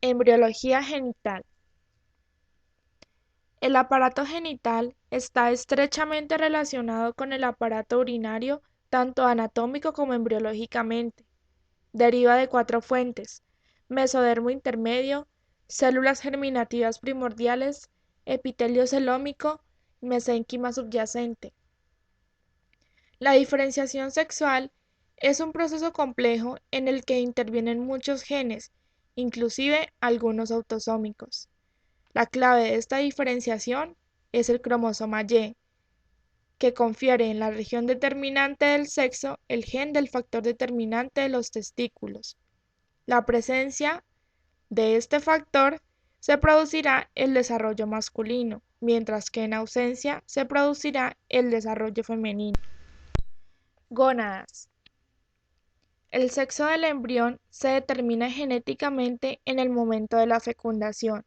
Embriología genital. El aparato genital está estrechamente relacionado con el aparato urinario tanto anatómico como embriológicamente. Deriva de cuatro fuentes: mesodermo intermedio, células germinativas primordiales, epitelio celómico, mesénquima subyacente. La diferenciación sexual es un proceso complejo en el que intervienen muchos genes, inclusive algunos autosómicos. La clave de esta diferenciación es el cromosoma Y, que confiere en la región determinante del sexo el gen del factor determinante de los testículos. La presencia de este factor se producirá el desarrollo masculino, mientras que en ausencia se producirá el desarrollo femenino. Gónadas. El sexo del embrión se determina genéticamente en el momento de la fecundación.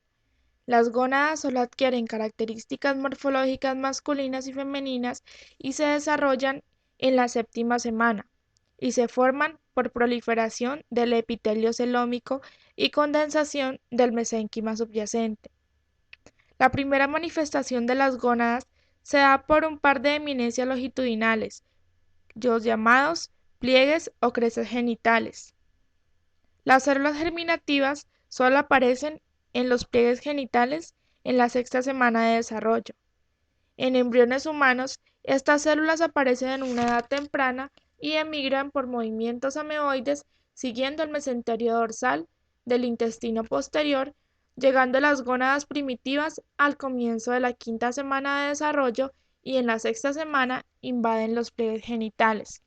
Las gónadas solo adquieren características morfológicas masculinas y femeninas y se desarrollan en la séptima semana, y se forman por proliferación del epitelio celómico y condensación del mesénquima subyacente. La primera manifestación de las gónadas se da por un par de eminencias longitudinales, los llamados pliegues o crestas genitales. Las células germinativas solo aparecen en los pliegues genitales en la sexta semana de desarrollo. En embriones humanos, estas células aparecen en una edad temprana y emigran por movimientos ameoides siguiendo el mesenterio dorsal del intestino posterior, llegando a las gónadas primitivas al comienzo de la quinta semana de desarrollo y en la sexta semana invaden los pliegues genitales.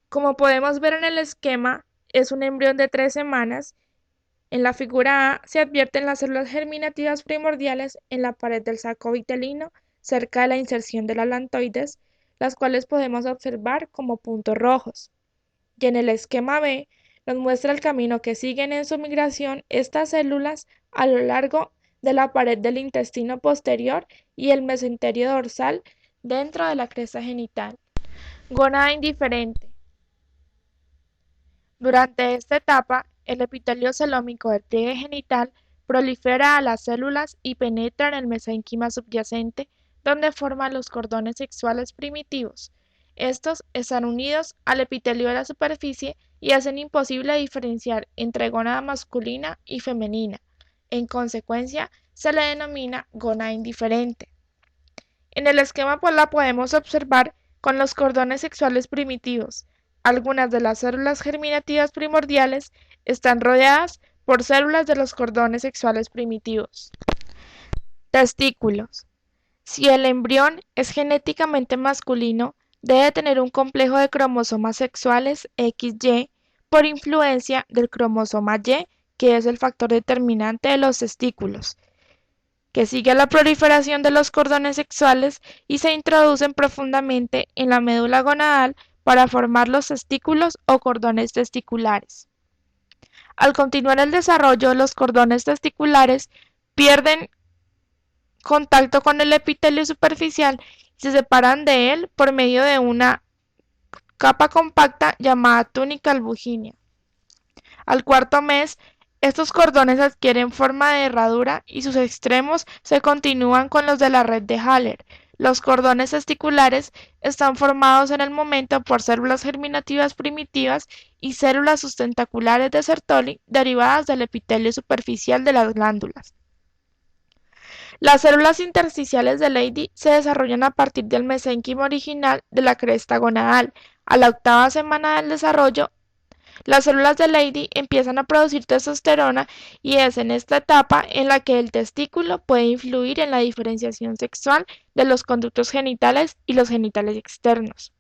Como podemos ver en el esquema, es un embrión de 3 semanas. En la figura A se advierten las células germinativas primordiales en la pared del saco vitelino, cerca de la inserción de las lantoides, las cuales podemos observar como puntos rojos. Y en el esquema B nos muestra el camino que siguen en su migración estas células a lo largo de la pared del intestino posterior y el mesenterio dorsal dentro de la cresta genital. Gónada indiferente. Durante esta etapa, el epitelio celómico del pliegue genital prolifera a las células y penetra en el mesénquima subyacente, donde forma los cordones sexuales primitivos. Estos están unidos al epitelio de la superficie y hacen imposible diferenciar entre gónada masculina y femenina. En consecuencia, se le denomina gónada indiferente. En el esquema pues la podemos observar con los cordones sexuales primitivos. Algunas de las células germinativas primordiales están rodeadas por células de los cordones sexuales primitivos. Testículos. Si el embrión es genéticamente masculino, debe tener un complejo de cromosomas sexuales XY por influencia del cromosoma Y, que es el factor determinante de los testículos, que sigue a la proliferación de los cordones sexuales y se introducen profundamente en la médula gonadal para formar los testículos o cordones testiculares. Al continuar el desarrollo, los cordones testiculares pierden contacto con el epitelio superficial y se separan de él por medio de una capa compacta llamada túnica albuginea. Al cuarto mes, estos cordones adquieren forma de herradura y sus extremos se continúan con los de la red de Haller. Los cordones testiculares están formados en el momento por células germinativas primitivas y células sustentaculares de Sertoli derivadas del epitelio superficial de las glándulas. Las células intersticiales de Leydig se desarrollan a partir del mesénquima original de la cresta gonadal. A la octava semana del desarrollo, las células de Leydig empiezan a producir testosterona y es en esta etapa en la que el testículo puede influir en la diferenciación sexual de los conductos genitales y los genitales externos.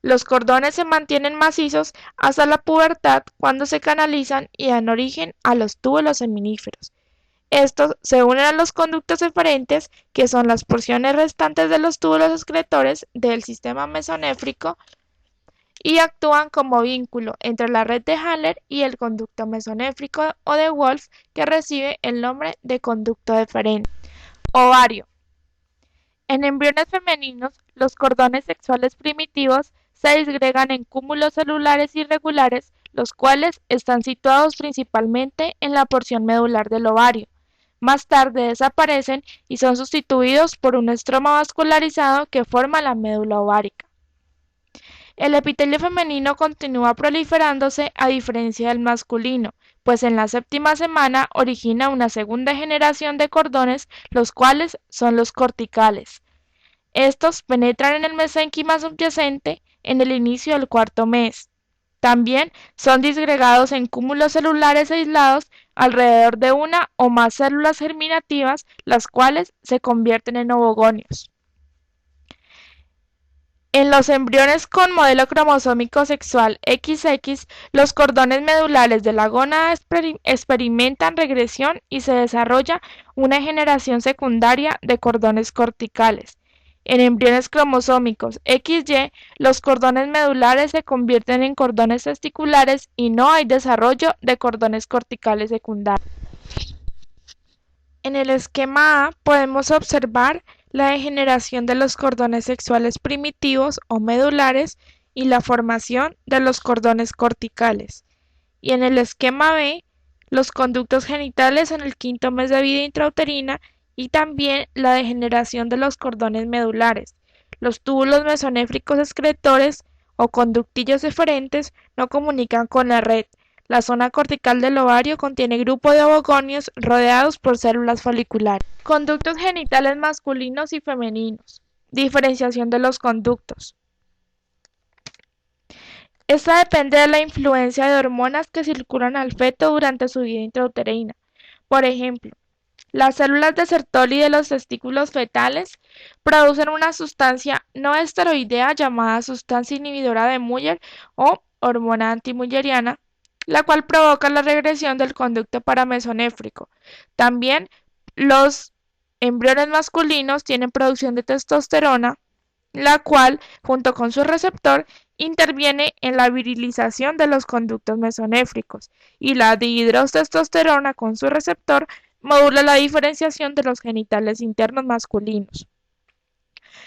Los cordones se mantienen macizos hasta la pubertad, cuando se canalizan y dan origen a los túbulos seminíferos. Estos se unen a los conductos eferentes, que son las porciones restantes de los túbulos excretores del sistema mesonéfrico, y actúan como vínculo entre la red de Haller y el conducto mesonéfrico o de Wolff, que recibe el nombre de conducto deferente. Ovario. En embriones femeninos, los cordones sexuales primitivos se disgregan en cúmulos celulares irregulares, los cuales están situados principalmente en la porción medular del ovario. Más tarde desaparecen y son sustituidos por un estroma vascularizado que forma la médula ovárica. El epitelio femenino continúa proliferándose a diferencia del masculino, pues en la séptima semana origina una segunda generación de cordones, los cuales son los corticales. Estos penetran en el mesénquima subyacente en el inicio del cuarto mes. También son disgregados en cúmulos celulares aislados alrededor de una o más células germinativas, las cuales se convierten en ovogonios. En los embriones con modelo cromosómico sexual XX, los cordones medulares de la gónada experimentan regresión y se desarrolla una generación secundaria de cordones corticales. En embriones cromosómicos XY, los cordones medulares se convierten en cordones testiculares y no hay desarrollo de cordones corticales secundarios. En el esquema A podemos observar la degeneración de los cordones sexuales primitivos o medulares y la formación de los cordones corticales. Y en el esquema B, los conductos genitales en el quinto mes de vida intrauterina y también la degeneración de los cordones medulares. Los túbulos mesonéfricos excretores o conductillos eferentes no comunican con la red. La zona cortical del ovario contiene grupo de ovogonios rodeados por células foliculares. Conductos genitales masculinos y femeninos. Diferenciación de los conductos. Esta depende de la influencia de hormonas que circulan al feto durante su vida intrauterina. Por ejemplo, las células de Sertoli de los testículos fetales producen una sustancia no esteroidea llamada sustancia inhibidora de Müller o hormona antimülleriana, la cual provoca la regresión del conducto paramesonéfrico. También los embriones masculinos tienen producción de testosterona, la cual, junto con su receptor, interviene en la virilización de los conductos mesonéfricos, y la dihidrotestosterona con su receptor modula la diferenciación de los genitales internos masculinos.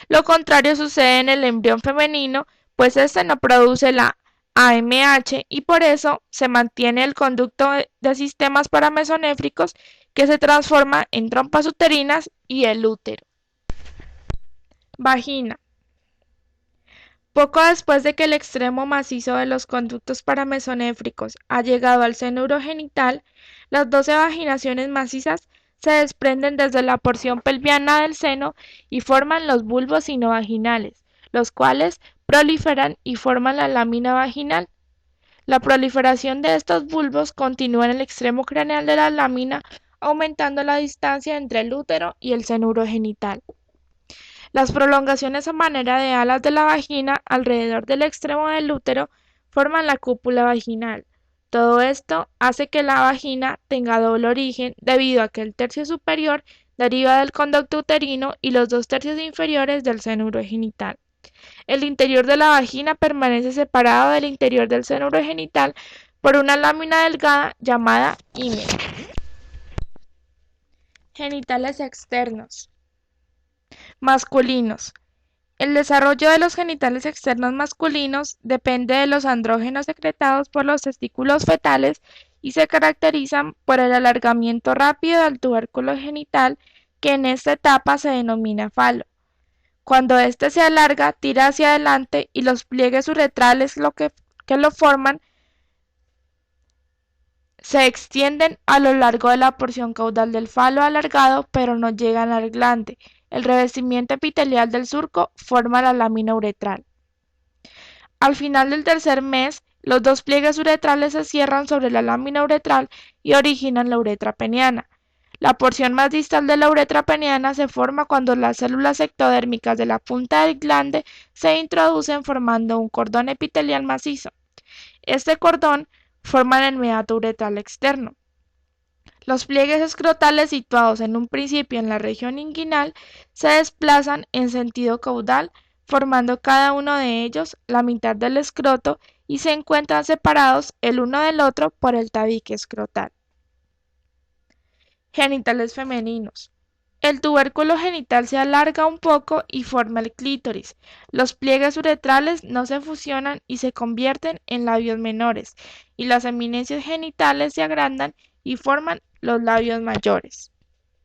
Lo contrario sucede en el embrión femenino, pues este no produce la AMH y por eso se mantiene el conducto de sistemas paramesonéfricos que se transforma en trompas uterinas y el útero. Vagina. Poco después de que el extremo macizo de los conductos paramesonéfricos ha llegado al seno urogenital, las 12 vaginaciones macizas se desprenden desde la porción pelviana del seno y forman los bulbos sinovaginales, los cuales proliferan y forman la lámina vaginal. La proliferación de estos bulbos continúa en el extremo craneal de la lámina, aumentando la distancia entre el útero y el seno urogenital. Las prolongaciones a manera de alas de la vagina alrededor del extremo del útero forman la cúpula vaginal. Todo esto hace que la vagina tenga doble origen debido a que el tercio superior deriva del conducto uterino y los 2/3 inferiores del seno urogenital. El interior de la vagina permanece separado del interior del seno urogenital por una lámina delgada llamada himen. Genitales externos. Masculinos. El desarrollo de los genitales externos masculinos depende de los andrógenos secretados por los testículos fetales y se caracterizan por el alargamiento rápido del tubérculo genital, que en esta etapa se denomina falo. Cuando éste se alarga, tira hacia adelante y los pliegues uretrales que lo forman se extienden a lo largo de la porción caudal del falo alargado, pero no llegan al glande. El revestimiento epitelial del surco forma la lámina uretral. Al final del tercer mes, los dos pliegues uretrales se cierran sobre la lámina uretral y originan la uretra peniana. La porción más distal de la uretra peniana se forma cuando las células ectodérmicas de la punta del glande se introducen formando un cordón epitelial macizo. Este cordón forma el meato uretral externo. Los pliegues escrotales situados en un principio en la región inguinal se desplazan en sentido caudal, formando cada uno de ellos la mitad del escroto y se encuentran separados el uno del otro por el tabique escrotal. Genitales femeninos. El tubérculo genital se alarga un poco y forma el clítoris. Los pliegues uretrales no se fusionan y se convierten en labios menores, y las eminencias genitales se agrandan y forman los labios mayores.